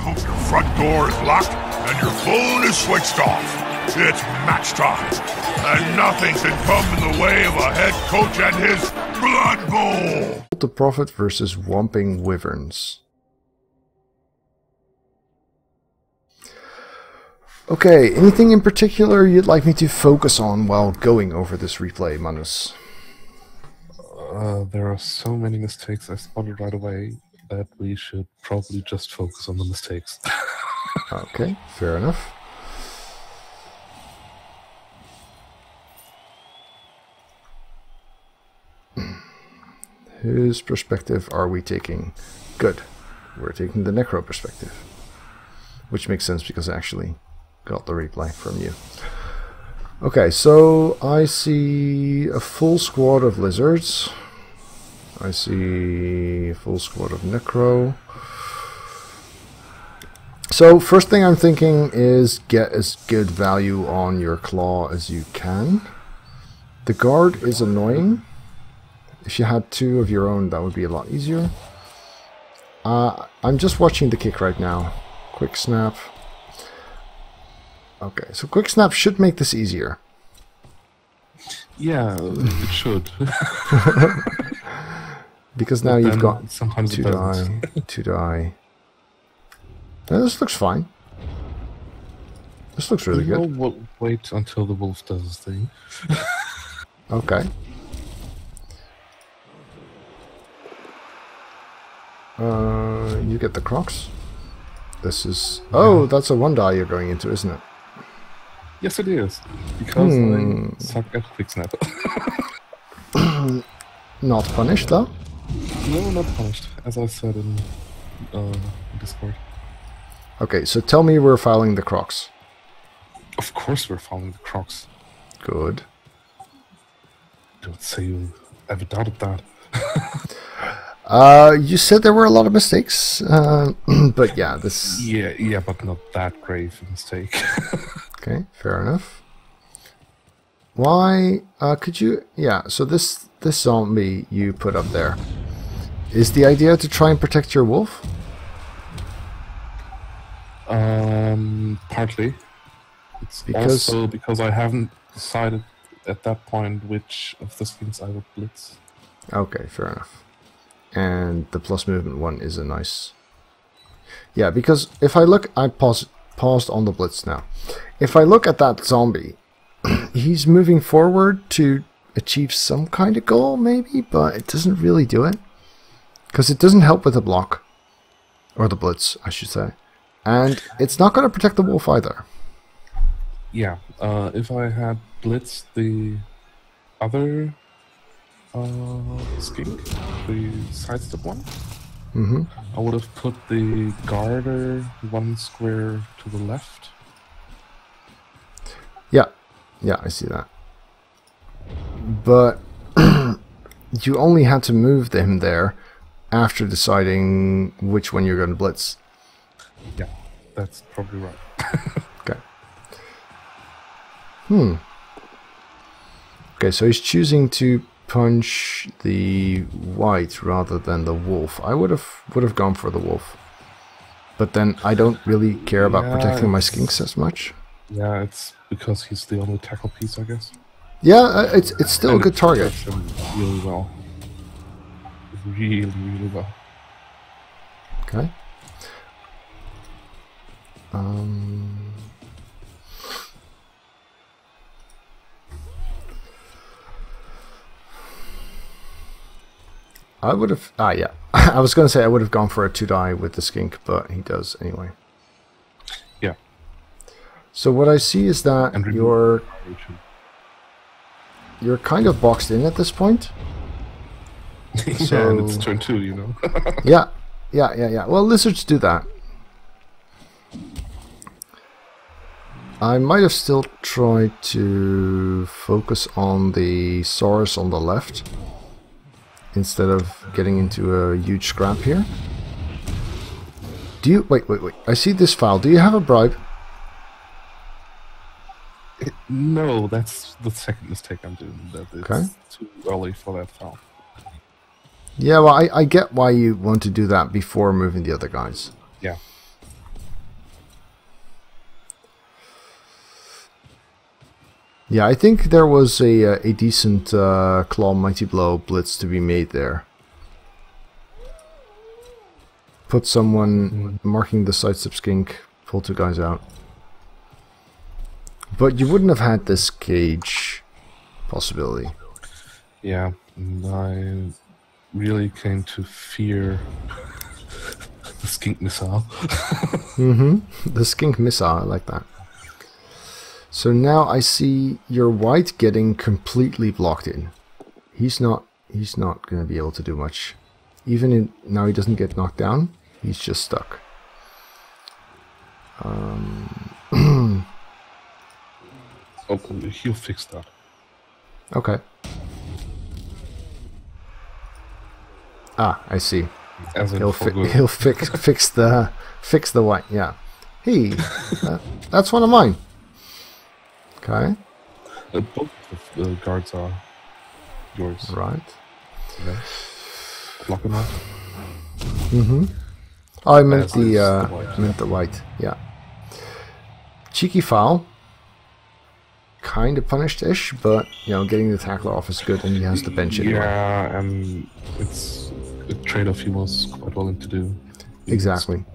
hope your front door is locked and your phone is switched off. It's match time, and nothing can come in the way of a head coach and his Blood Bowl. The Prophet versus Whomping Wyverns. Okay, anything in particular you'd like me to focus on while going over this replay, Manus? There are so many mistakes I spotted right away that we should probably just focus on the mistakes. Okay, fair enough. Whose perspective are we taking? Good. We're taking the Necro perspective. Which makes sense because I actually got the replay from you. Okay, so I see a full squad of lizards. I see a full squad of Necro. So first thing I'm thinking is get as good value on your claw as you can. The guard is annoying. If you had two of your own, that would be a lot easier. I'm just watching the kick right now. Quick snap. Okay, so quick snap should make this easier. Yeah, it should. Because now you've got sometimes two die, two die. Now, this looks fine. This looks really good. We'll wait until the wolf does his thing. Okay. You get the crocs. This is... Oh, that's a one die you're going into, isn't it? Yes, it is. Because I suck at quick snap. Not punished, though? No, not punished, as I said in Discord. Okay, so tell me we're filing the crocs. Of course we're following the crocs. Good. Don't say you ever doubted that. You said there were a lot of mistakes, but yeah, this... Yeah, but not that grave a mistake. Okay, fair enough. Why, could you... Yeah, so this zombie you put up there, is the idea to try and protect your wolf? Partly. It's also because I haven't decided at that point which of the skins I would blitz. Okay, fair enough. And the plus movement one is a nice... Yeah, because if I look... I paused on the blitz now. If I look at that zombie, he's moving forward to achieve some kind of goal, maybe, but it doesn't really do it. Because it doesn't help with the block. Or the blitz, I should say. And it's not going to protect the wolf either. Yeah, if I had blitzed the other skink, the sidestep one, I would have put the garter one square to the left. Yeah, I see that. But you only had to move him there after deciding which one you're going to blitz. Yeah, that's probably right. Okay. Okay, so he's choosing to punch the white rather than the wolf. I would have gone for the wolf. But then I don't really care about protecting my skinks as much. Yeah, it's because he's the only tackle piece, I guess. Yeah, it's still a good target. Really well. Really well. Okay. I would have... yeah. I was going to say I would have gone for a 2-die with the skink, but he does anyway. Yeah. So what I see is that you're kind of boxed in at this point. So and it's turn 2, you know. Yeah. Well, lizards do that. I might have still tried to focus on the Saurus on the left instead of getting into a huge scrap here. Do you... Wait. I see this file. Do you have a bribe? No, that's the second mistake I'm doing. That it's too early for that file. Yeah, well, I get why you want to do that before moving the other guys. Yeah. Yeah, I think there was a decent Claw Mighty Blow blitz to be made there. Put someone marking the sidestep skink, pull 2 guys out. But you wouldn't have had this cage possibility. Yeah, I really came to fear the skink missile. The skink missile, I like that. So now I see your white getting completely blocked in. He's not going to be able to do much. Even now he doesn't get knocked down. He's just stuck. Oh, he'll fix that. Okay. Ah, I see. As in He'll for good. he'll fix the white. Yeah. Hey, that's one of mine. Okay. Both of the guards are yours. Right. Okay. Block them out. Oh, I meant As is the white. meant the white. Yeah. Cheeky foul. Kind of punished-ish, but you know, getting the tackler off is good, and he has the bench anyway. Yeah, and it's a trade-off he was quite willing to do. Exactly.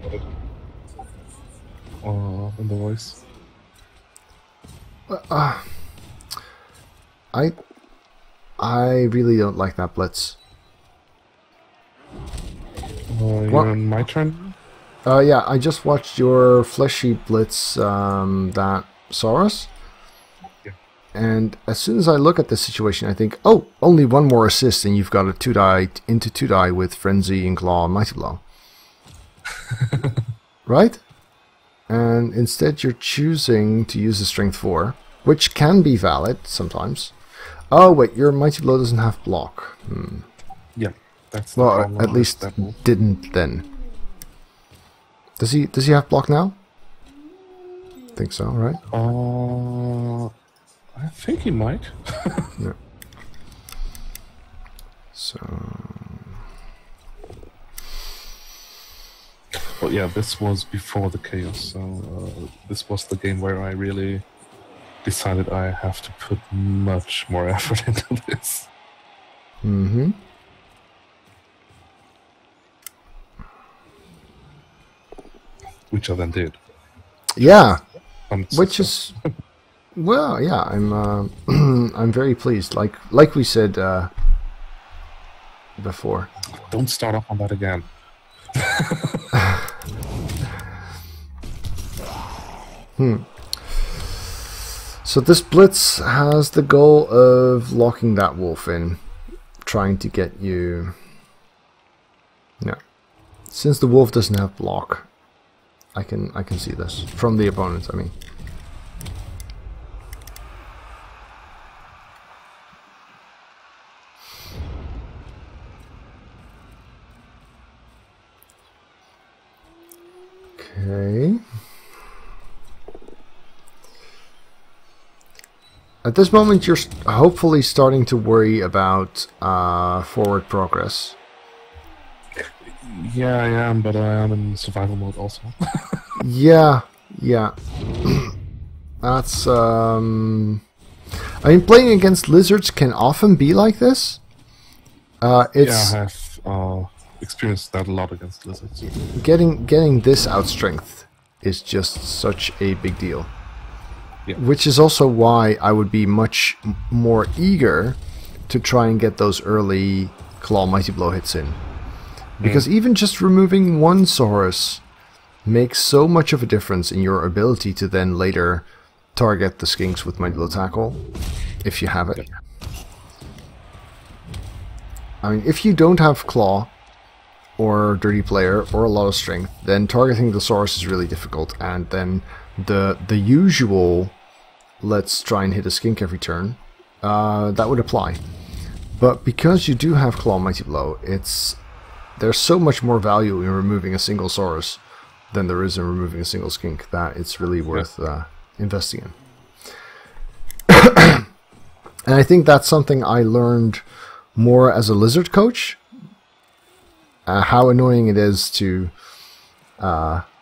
In the voice. I really don't like that blitz. You're on my turn? Yeah, I just watched your fleshy blitz, that Saurus. Yeah. And as soon as I look at this situation, I think, oh, only one more assist and you've got a 2-die into 2-die with Frenzy and Claw and Mighty Blow. Right? And instead you're choosing to use a Strength 4, which can be valid sometimes. Oh, wait, your Mighty Blow doesn't have block. Yeah, that's the Well, problem at with least that move. didn't then. Does he have block now? Think so, right? I think he might. No. So But yeah, this was before the chaos, so this was the game where I really decided I have to put much more effort into this. Which I then did. yeah, I'm which is well, yeah. I'm I'm very pleased. Like we said before. Don't start off on that again. So this blitz has the goal of locking that wolf in, trying to get you. Yeah, since the wolf doesn't have block, I can see this from the opponent. I mean. Okay. At this moment, you're hopefully starting to worry about forward progress. Yeah, I am, but I am in survival mode also. Yeah. That's I mean, playing against lizards can often be like this. It's Yeah, I have experienced that a lot against lizards. getting this out strength is just such a big deal. Yeah. Which is also why I would be much more eager to try and get those early Claw Mighty Blow hits in. Because even just removing one Saurus makes so much of a difference in your ability to then later target the skinks with Mighty Blow Tackle, if you have it. I mean, if you don't have Claw, or Dirty Player, or a lot of strength, then targeting the Saurus is really difficult, and then the usual let's try and hit a skink every turn, that would apply. But because you do have Claw Mighty Blow, there's so much more value in removing a single Saurus than there is in removing a single skink that it's really worth investing in. And I think that's something I learned more as a lizard coach. How annoying it is to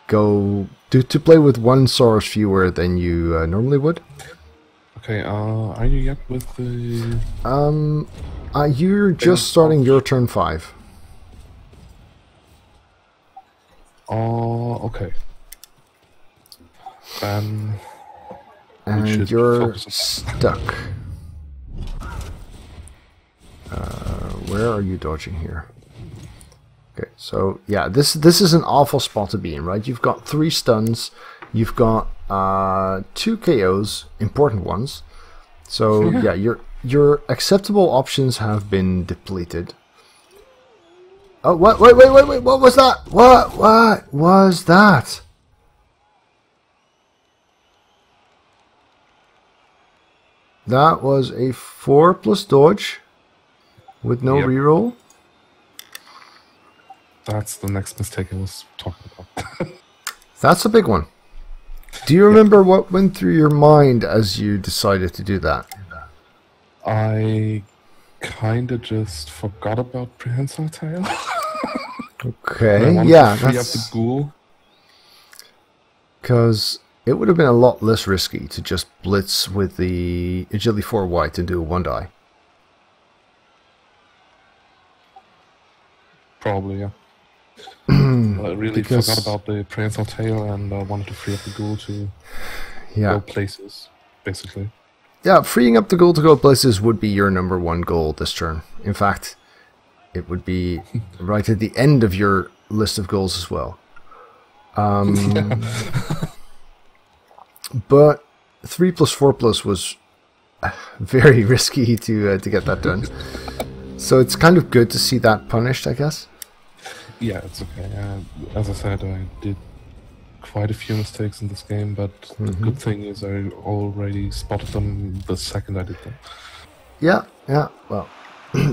play with one Saurus fewer than you normally would. Okay, are you yet with the... You're just starting your turn 5. Oh, okay. Then... And you're stuck. Where are you dodging here? Okay, so yeah, this is an awful spot to be in, right? You've got 3 stuns, you've got 2 KOs, important ones. So yeah, your acceptable options have been depleted. Oh, what? Wait! What was that? What was that? That was a 4+ dodge with no reroll. That's the next mistake I was talking about. That's a big one. Do you remember what went through your mind as you decided to do that? I kinda just forgot about Prehensile Tail. Okay, yeah, free up the ghoul. Because it would have been a lot less risky to just blitz with the Agility 4 white and do a 1-die. Probably, yeah. I really forgot about the Prehensile Tail and wanted to free up the ghoul to go places, basically. Yeah, freeing up the ghoul to go places would be your number 1 goal this turn. In fact, it would be right at the end of your list of goals as well. But 3+ 4+ was very risky to get that done. So it's kind of good to see that punished, I guess. Yeah, it's okay. As I said, I did quite a few mistakes in this game, but the good thing is I already spotted them the second I did them. Yeah. Well,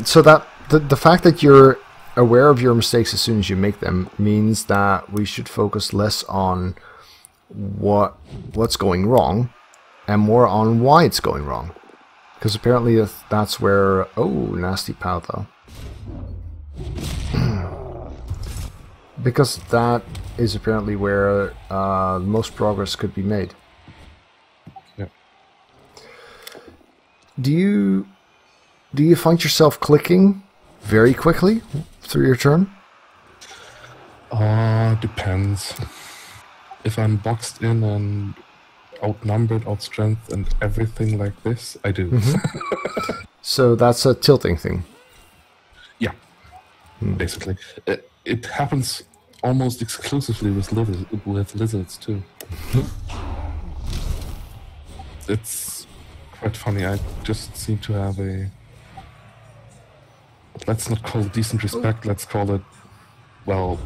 so that the fact that you're aware of your mistakes as soon as you make them means that we should focus less on what's going wrong and more on why it's going wrong. Because apparently that's where... Oh, nasty pow, though. Because that is apparently where most progress could be made. Yeah. Do you find yourself clicking very quickly through your turn? Depends. If I'm boxed in and outnumbered, outstrength, and everything like this, I do. So that's a tilting thing. Yeah, basically. It happens almost exclusively with lizards too. It's quite funny. I just seem to have a... Let's not call it decent respect, let's call it, well,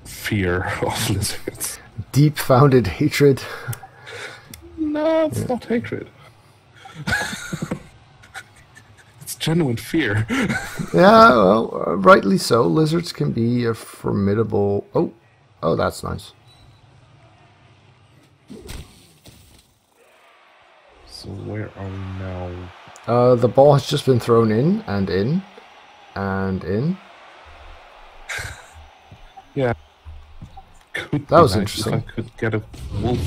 fear of lizards. Deep-founded hatred. No, it's not hatred. It's genuine fear. Yeah, well, rightly so. Lizards can be a formidable... Oh, that's nice. So where are we now? The ball has just been thrown in, and in, and in. Yeah. That was interesting. If I could get a wolf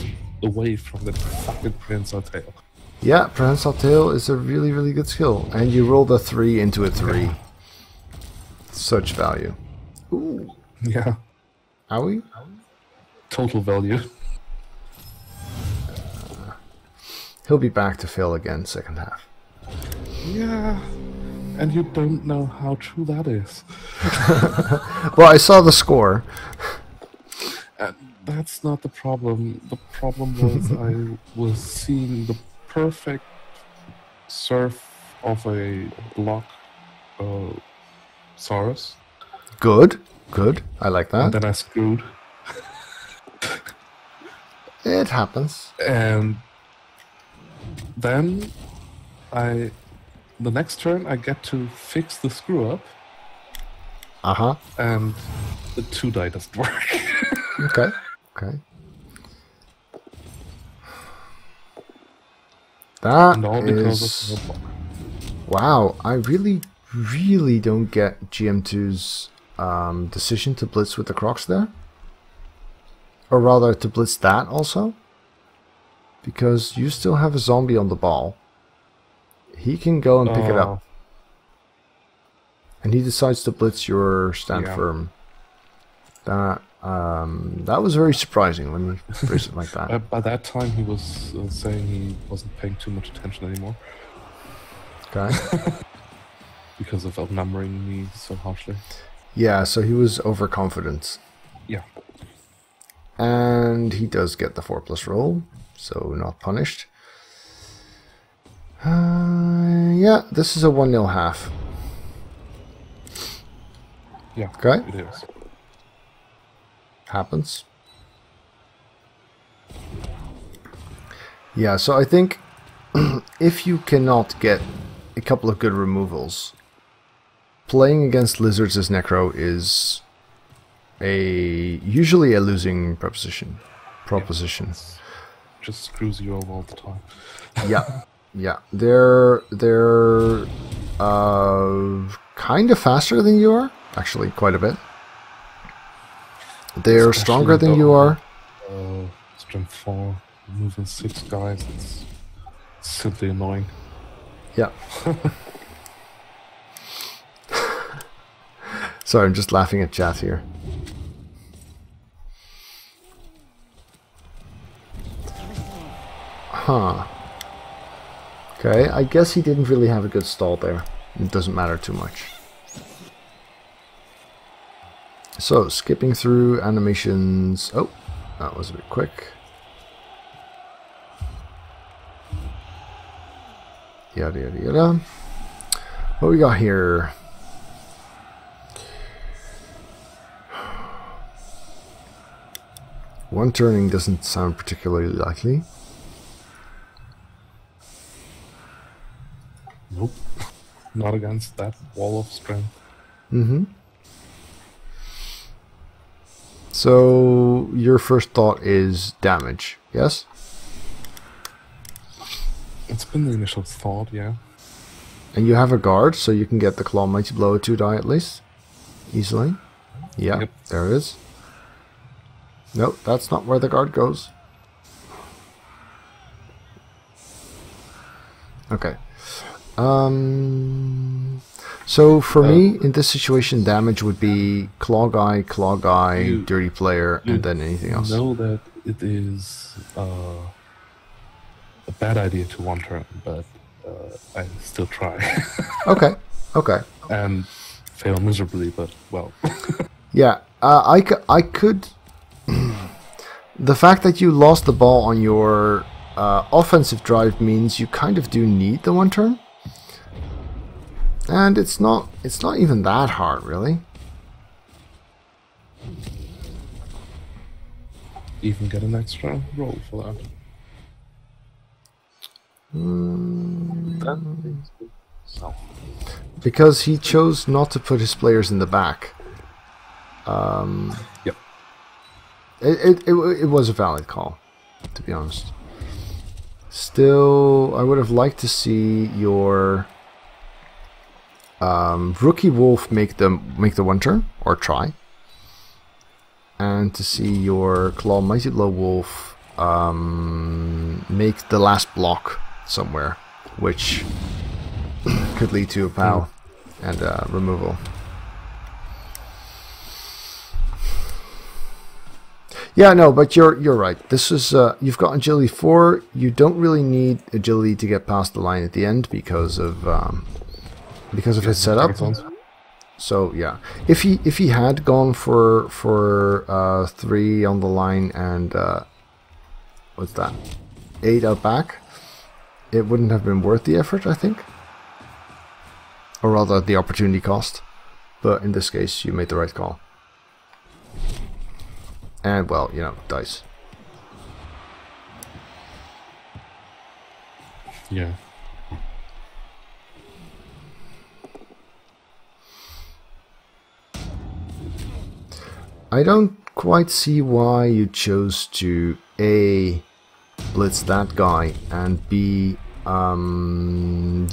away from the fucking Prehensile Tail. Yeah, Prehensile Tail is a really, really good skill. And you roll the 3 into a 3. Such value. Ooh. Yeah. Owie? Total value. He'll be back to fail again second half. Yeah. And you don't know how true that is. Well, I saw the score. That's not the problem. The problem was I was seeing the perfect surf of a block Saurus. Good. I like that. And then I screwed. It happens. And then the next turn I get to fix the screw up. And the 2-die doesn't work. Okay. That is... Wow, I really, really don't get GM2's decision to blitz with the Crocs there. Or rather, to blitz that also. because you still have a zombie on the ball. He can go and pick it up. And he decides to blitz your stand firm. That was very surprising. Let me phrase it like that. By that time, he was saying he wasn't paying too much attention anymore. Okay. Because of outnumbering me so harshly. Yeah, so he was overconfident. Yeah. And he does get the 4+ roll, so not punished. Yeah, this is a 1-0 half. Yeah, okay. It is. Happens. Yeah, so I think if you cannot get a couple of good removals, playing against lizards as Necro is usually a losing proposition. Yeah, just screws you over all the time. Yeah, yeah. They're kind of faster than you are, actually, quite a bit. They're stronger than you are. Strength 4, moving 6 guys. It's simply annoying. Yeah. Sorry, I'm just laughing at chat here. Huh. Okay, I guess he didn't really have a good stall there. It doesn't matter too much. So, skipping through animations. Oh, that was a bit quick. Yada yada yada. What we got here? One turning doesn't sound particularly likely. Nope. Not against that wall of strength. Mm-hmm. So, your first thought is damage, yes? It's been the initial thought, yeah. And you have a guard, so you can get the Claw Mighty Blow 2 die at least. Easily. Yeah, yep. There it is. Nope, that's not where the guard goes. Okay. So for me, in this situation, damage would be Claw Guy, Dirty Player, and then anything else. You know that it is a bad idea to one turn, but I still try. Okay, okay. And fail miserably, but well. Yeah, I could... The fact that you lost the ball on your offensive drive means you kind of do need the one turn. And it's not even that hard, really. Even get an extra roll for that. Because he chose not to put his players in the back. Yep. It was a valid call, to be honest. Still, I would have liked to see your Rookie Wolf make the one turn, or try. And to see your Claw Mighty Blow Wolf make the last block somewhere, which could lead to a POW and removal. Yeah, no, but you're right. This is you've got agility 4. You don't really need agility to get past the line at the end because of his setup. So yeah, if he had gone for 3 on the line and what's that, 8 out back, it wouldn't have been worth the effort, I think, or rather the opportunity cost. But in this case, you made the right call. And, well, you know, dice. Yeah. I don't quite see why you chose to A, blitz that guy, and B,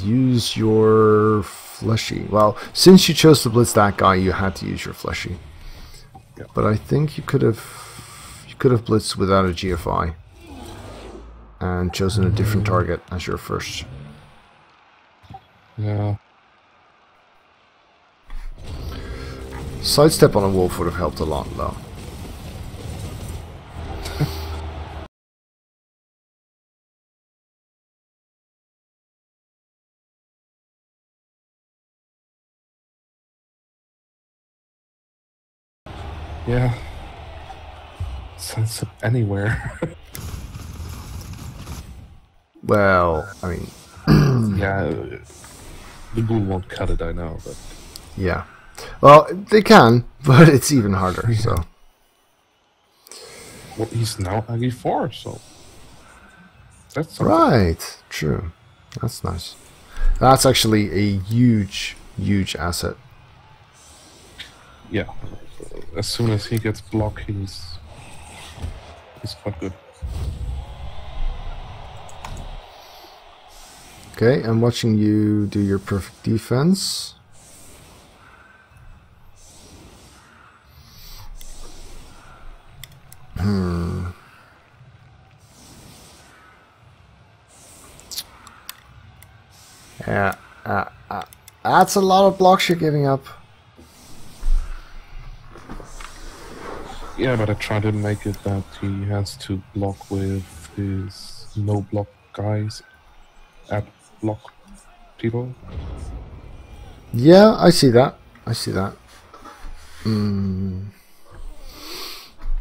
use your fleshy. Well, since you chose to blitz that guy, you had to use your fleshy. But I think you could have blitzed without a GFI. and chosen a different target as your first. Yeah. Sidestep on a wolf would have helped a lot, though. Yeah. Sidestep anywhere. Well, I mean, Yeah. The ghoul won't cut it, I know, but... yeah. Well, they can, but it's even harder, so... Well, he's now Aggie 4, so... That's something. Right, true. That's nice. That's actually a huge, huge asset. Yeah. As soon as he gets blocked, he's quite good. Okay, I'm watching you do your perfect defense. Yeah, that's a lot of blocks you're giving up. Yeah, but I try to make it that he has to block with his no-block guys at block people. Yeah, I see that. I see that.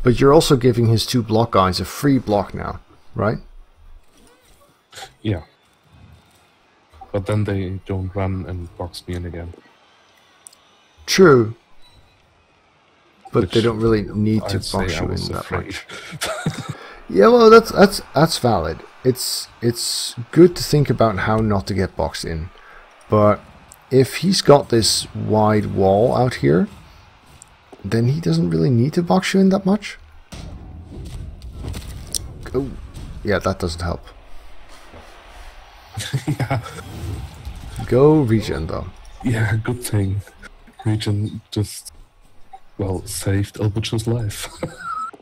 But you're also giving his 2 block guys a free block now, right? Yeah. But then they don't run and box me in again. True. But Which they don't really need to I'd say box I you in was that afraid. much. Yeah, well, that's valid. It's good to think about how not to get boxed in. But if he's got this wide wall out here, then he doesn't really need to box you in that much. Oh, yeah, that doesn't help. Yeah. Go regen, though. Yeah, good thing. Region just, well, saved Elbutch's life.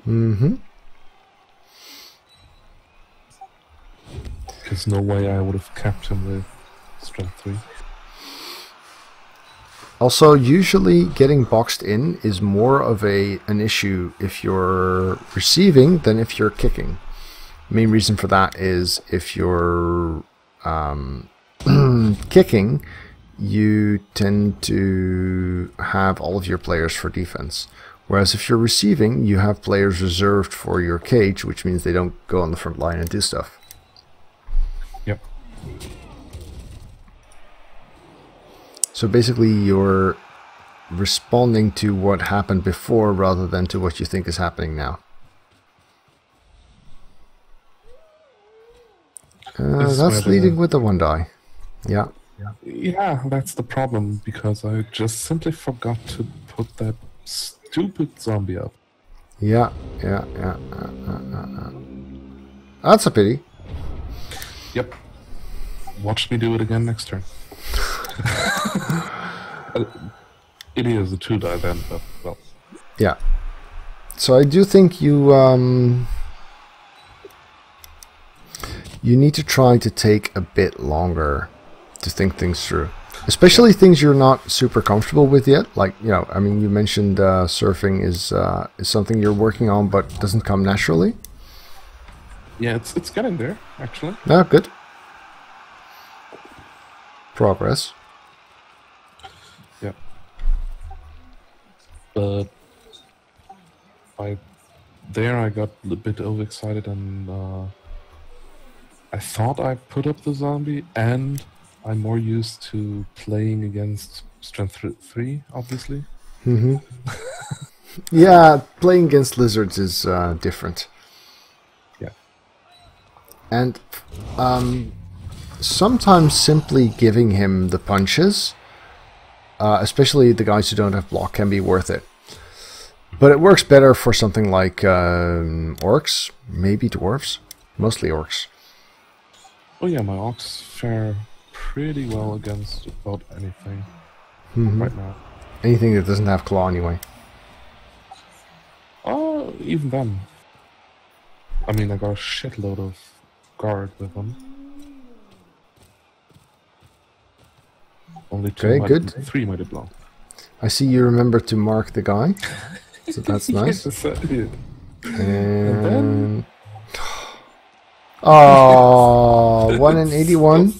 Mm-hmm. There's no way I would have kept him with strength 3. Also, usually getting boxed in is more of an issue if you're receiving than if you're kicking. Main reason for that is if you're kicking, you tend to have all of your players for defense. Whereas if you're receiving, you have players reserved for your cage, which means they don't go on the front line and do stuff. Yep. So basically you're responding to what happened before rather than to what you think is happening now. That's leading with the 1 die. Yeah. Yeah, that's the problem, because I just simply forgot to put that stupid zombie up. Yeah. That's a pity. Yep. Watch me do it again next turn. It is a 2 die then, but well. Yeah. So I do think you you need to try to take a bit longer to think things through. Especially things you're not super comfortable with yet. Like, you know, I mean, you mentioned surfing is something you're working on but doesn't come naturally. Yeah, it's getting there, actually. Ah, good. Progress. Yeah. But I got a bit overexcited, and I thought I put up the zombie, and I'm more used to playing against strength 3, obviously. Mm-hmm. Yeah, playing against lizards is different. Yeah. And sometimes simply giving him the punches, especially the guys who don't have block, can be worth it. But it works better for something like orcs, maybe dwarves, mostly orcs. Oh yeah, my orcs fare pretty well against about anything right now. Anything that doesn't have claw anyway. Oh, even then. I mean, I got a shitload of guard with him. Only two, Okay, good. 3 mighty blow. I see you remember to mark the guy, so that's nice. Yes, yeah. And oh, 1 in 81.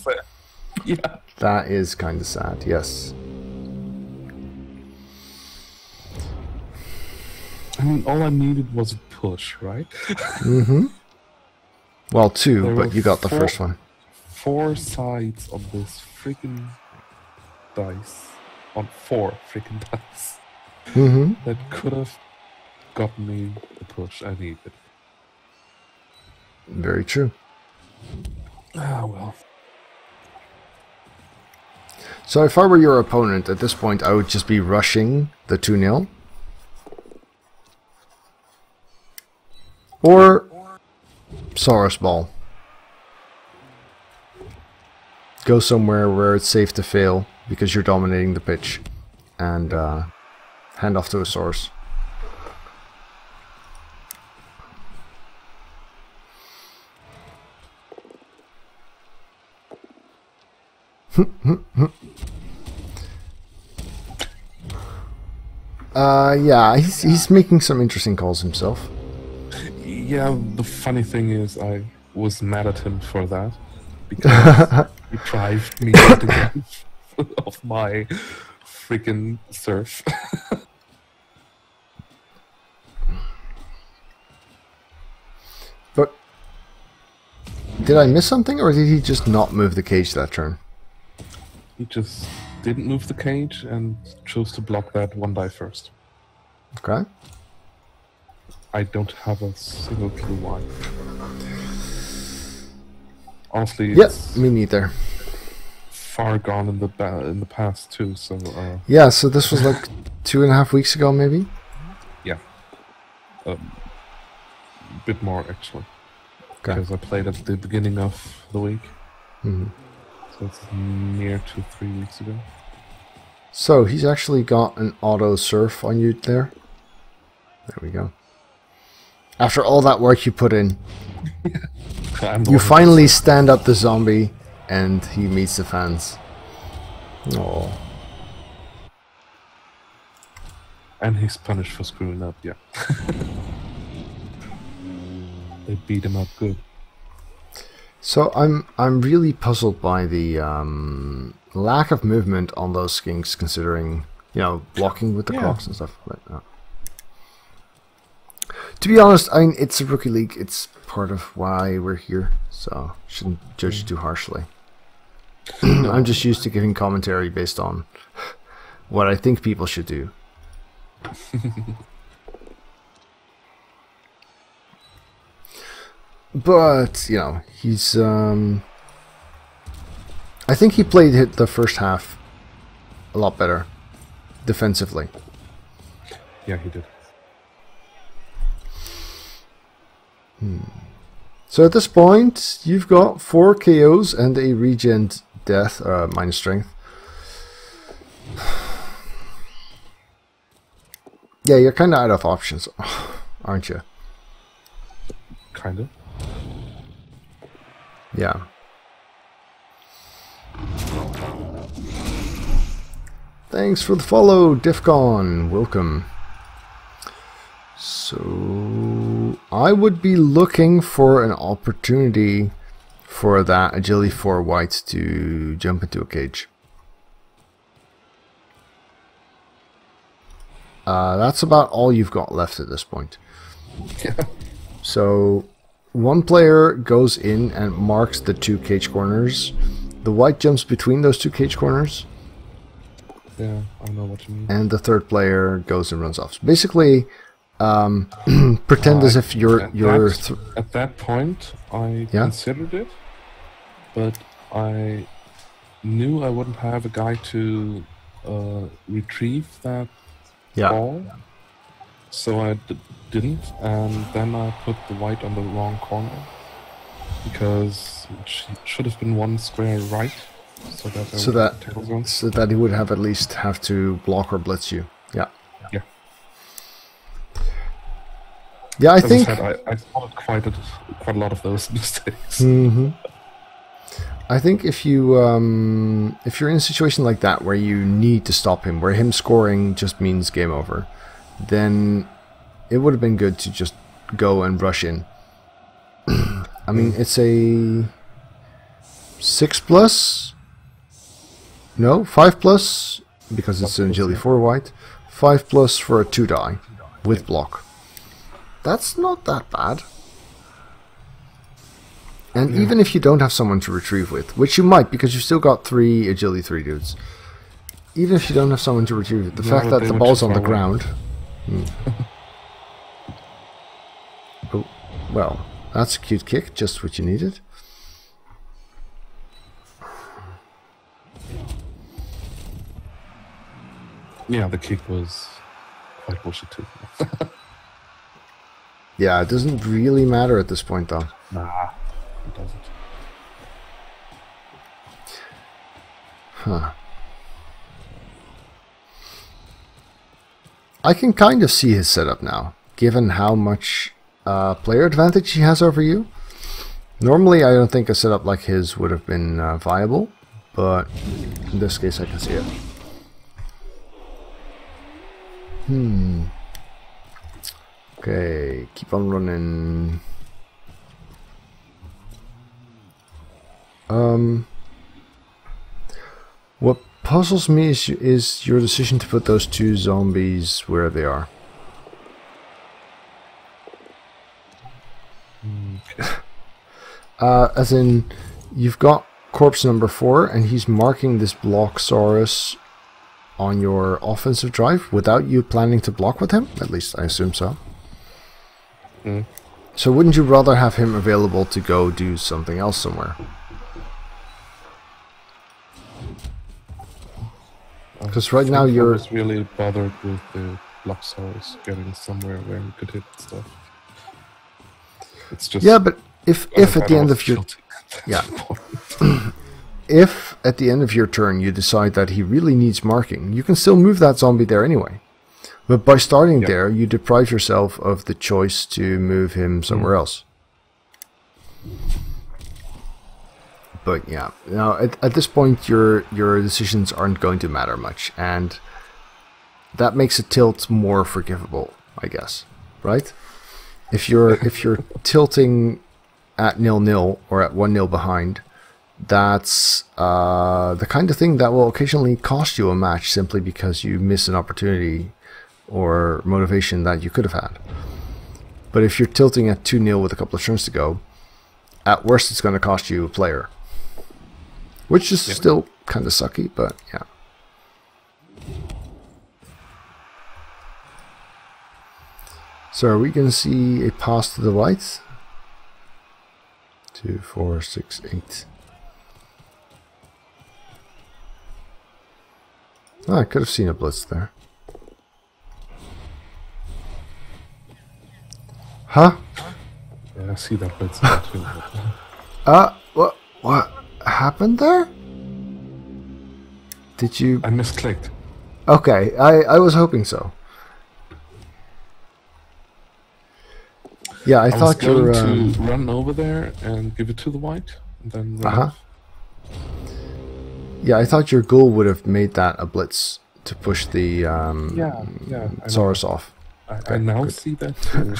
Yeah. That is kind of sad. Yes. I mean, all I needed was a push, right? Mm-hmm. Well, 2, There but were you got the first one. 4 sides on this freaking dice. On 4 freaking dice. Mm-hmm. That could have got me the push I needed. Very true. Ah, well. So if I were your opponent at this point, I would just be rushing the 2-0. Or Saurus Ball. Go somewhere where it's safe to fail because you're dominating the pitch. And hand off to a Saurus. Yeah, he's making some interesting calls himself. Yeah, the funny thing is I was mad at him for that. Because he deprived me again of my freaking surf. But did I miss something, or did he just not move the cage that turn? He just didn't move the cage and chose to block that 1 die first. Okay. I don't have a single clue why. Honestly, Yep, it's me neither. far gone in the past too. So Yeah, so this was like 2.5 weeks ago, maybe. yeah, a bit more actually. Okay. Because I played at the beginning of the week, Mhm. so it's near to 3 weeks ago. So he's actually got an auto surf on you there. There we go. After all that work you put in, I'm the you one who- finally stand up the zombie, and he meets the fans. Oh, and he's punished for screwing up. Yeah, they beat him up good. so I'm really puzzled by the lack of movement on those skinks, considering blocking with the Yeah. clocks and stuff. But, to be honest, I mean, it's a rookie league. It's part of why we're here, so shouldn't judge too harshly. I'm just used to giving commentary based on what I think people should do. But, he's... I think he played the first half a lot better, defensively. Yeah, he did. So at this point, you've got 4 KOs and a regen death, minus strength. Yeah, you're kind of out of options, aren't you? Kind of. Yeah. Thanks for the follow, Diffcon. Welcome. So I would be looking for an opportunity for that agility 4 white to jump into a cage. That's about all you've got left at this point. So one player goes in and marks the 2 cage corners. The white jumps between those 2 cage corners. Yeah, I know what you mean. And the third player goes and runs off. So basically, pretend as if you're at that point I considered it, but I knew I wouldn't have a guy to retrieve that ball, so I didn't, and then I put the white on the wrong corner because it should have been 1 square right, so that he would have to block or blitz you. Yeah. Yeah. Yeah, I As think. I said, I spotted quite a lot of those mistakes. I think if you're in a situation like that where you need to stop him, where him scoring just means game over, then it would have been good to just go and rush in. I mean, it's a 6+? No, 5+, because it's an agility 4 white. 5+ for a 2-die with block. That's not that bad. And even if you don't have someone to retrieve with, which you might because you've still got 3 agility 3 dudes. Even if you don't have someone to retrieve it, the fact that the ball's on the ground... Oh, well, that's a cute kick, just what you needed. Yeah, the kick was quite bullshit too. Yeah, it doesn't really matter at this point though. Nah, it doesn't. Huh. I can kind of see his setup now, given how much player advantage he has over you. Normally, I don't think a setup like his would have been viable, but in this case, I can see it. Okay, keep on running. What puzzles me is your decision to put those 2 zombies where they are. As in, you've got corpse number 4, and he's marking this Blocksaurus on your offensive drive without you planning to block with him. At least I assume so. So wouldn't you rather have him available to go do something else somewhere? Because right now I you're... was really bothered with the Blocksaurus getting somewhere where he could hit stuff. It's just... Yeah, but if at the end of your... Yeah. If at the end of your turn you decide that he really needs marking, you can still move that zombie there anyway. But by starting there, you deprive yourself of the choice to move him somewhere else. But yeah, now at this point your decisions aren't going to matter much, and that makes a tilt more forgivable, I guess, right? If you're tilting at 0-0 or at 1-0 behind, that's the kind of thing that will occasionally cost you a match simply because you miss an opportunity or motivation that you could have had. But if you're tilting at 2-0 with a couple of turns to go, at worst it's going to cost you a player. Which is still kind of sucky, but yeah. So are we going to see a pass to the white? 2, 4, 6, 8. Oh, I could have seen a blitz there. Huh? Yeah, I see that blitz there too. What happened there? Did you... I misclicked. Okay, I was hoping so. Yeah, I thought you were... I was going to run over there and give it to the white, and then run off. Yeah, I thought your goal would have made that a blitz to push the Saurus off. I now see that too.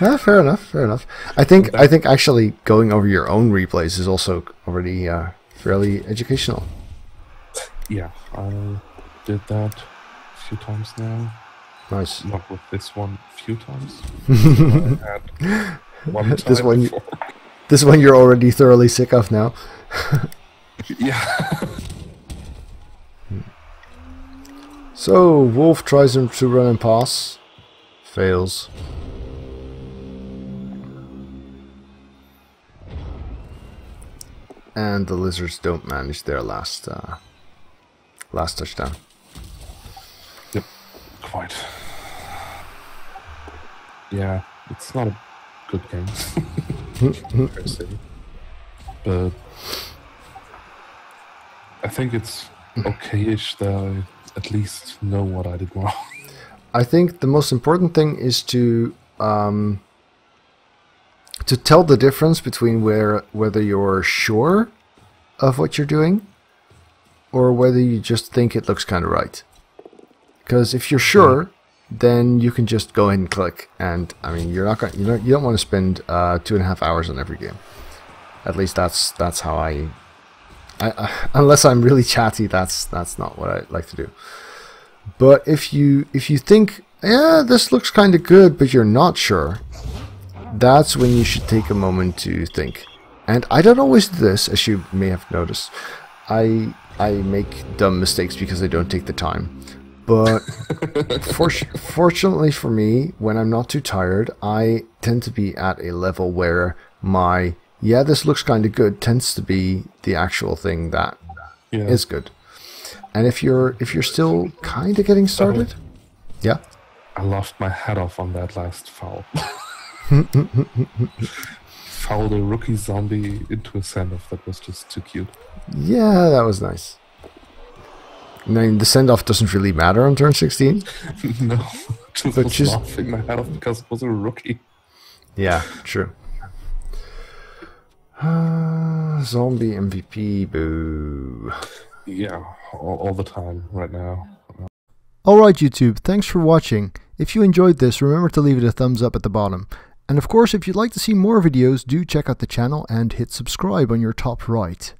Yeah, fair enough, fair enough. I think actually going over your own replays is also already fairly educational. Yeah, I did that a few times now. Nice. Not with this one, a few times. I had one time this one you're already thoroughly sick of now. Yeah. So Wolf tries him to run and pass, fails. And the lizards don't manage their last touchdown. Yep, quite. Yeah, it's not a good game. Per se. But I think it's okay-ish that I at least know what I did wrong. I think the most important thing is to tell the difference between whether you're sure of what you're doing or whether you just think it looks kind of right. Because if you're sure, then you can just go ahead and click, and I mean you don't want to spend 2.5 hours on every game. At least that's how I unless I'm really chatty, that's not what I like to do. But if you think, yeah, this looks kind of good, but you're not sure, that's when you should take a moment to think. And I don't always do this, as you may have noticed. I make dumb mistakes because I don't take the time. But fortunately for me, when I'm not too tired, I tend to be at a level where my, yeah, this looks kind of good, tends to be the actual thing that is good. And if you're still kind of getting started, yeah. I laughed my head off on that last foul. Fouled a rookie zombie into a send-off. That was just too cute. Yeah, that was nice. I mean, the send-off doesn't really matter on turn 16. No, just laughing my head off because it was a rookie. Yeah, true. Zombie MVP, boo. Yeah, all the time right now. Alright YouTube, thanks for watching. If you enjoyed this, remember to leave it a thumbs up at the bottom. And of course, if you'd like to see more videos, do check out the channel and hit subscribe on your top right.